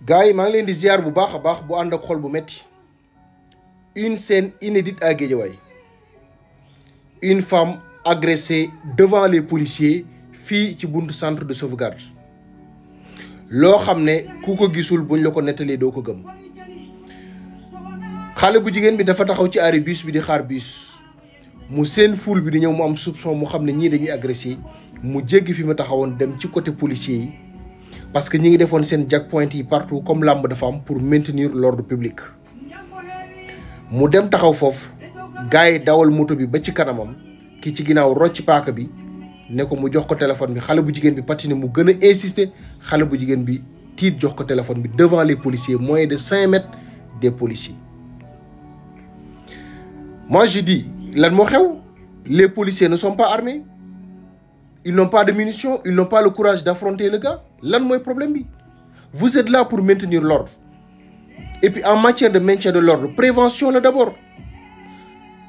gars yi maa ngi leen di ziar bu baax a baax bu ànd ak xol bu metti une scène inédite à Guédiawaye une femme agressée devant les policiers fii ci buntu centre de sauvegarde loo xam ne ku ko gisul buñ la ko nettalee doo ko gëm xale bu jigéen bi dafa taxaw ci arrêt bus bi di xaar bus mu seen foule bi di ñëw mu am soupçon mu xam ne ñii dañuy agressé mu jéggi fi mu taxawoon dem ci côté policier yi parce que ñi ngi defoon seen checkpoint yi partout comme làmb dafa am pour maintenir l'ordre public mu dem taxaw foofu gars yi dawal moto bi ba ci kanamam ki ci ginnaaw rocc paaka bi ne ko mu jox ko téléphone bi xale bu jigéen bi patiné mu gën a insister xale bu jigéen bi tiit jox ko téléphone bi devant les policiers moins de 5 mètres des policiers. Moi je dis lan moo xew les policiers ne sont pas armés ils n'ont pas de munitions ils n'ont pas le courage d'affronter le gars lan mooy problème bi vous êtes là pour maintenir l'ordre et puis en matière de maintien de l'ordre prévention la d'abord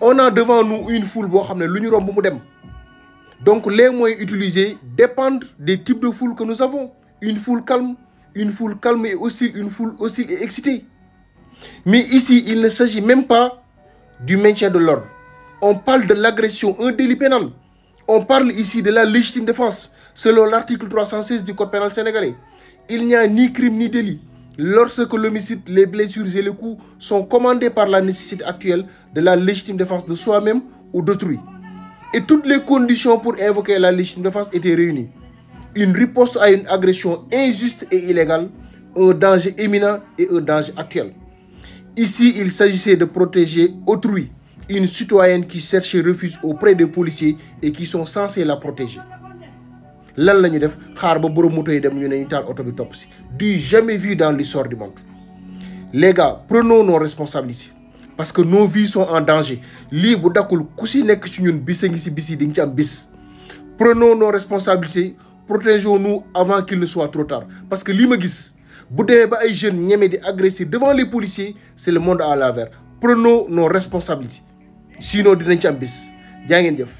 on a devant nous une foule boo xam ne lu ñu romb mu dem donc les moyens utilisés dépendent des types de foule que nous avons une foule calme et hostile, une foule hostile et excitée mais ici il ne s'agit même pas du maintien de l'ordre on parle de l'agression, un délit pénal on parle ici de la légitime défense selon l'article 316 du code pénal sénégalais il n'y a ni crime ni délit lorsque l'homicide, les blessures et les coups sont commandés par la nécessité actuelle de la légitime défense de soi-même ou d'autrui et toutes les conditions pour invoquer la légitime défense étaient réunies une riposte à une agression injuste et illégale un danger imminent et un danger actuel ici il s'agissait de protéger autrui une citoyenne qui cherchait refuge auprès des policiers et qui sont censés la protéger lan la ñu def xaar ba borom moto yi dem ñu ne ñu taal oto bi topp si du jamais vu dans l'histoire du monde les gars prenons nos responsabilités parce que nos vies sont en danger lii bu dakkul ku si nekk ci ñun bis a ngi si bis yi di nga ci am bis prenons nos responsabilités protégeons-nous avant qu'il ne soit trop tard parce que lii ma gis bu demee ba ay jeunes ñeme di agresser devant les policiers c'est le monde à l'envers prenons nos responsabilités sinon dinañ ci am bis jaa ngeen jëf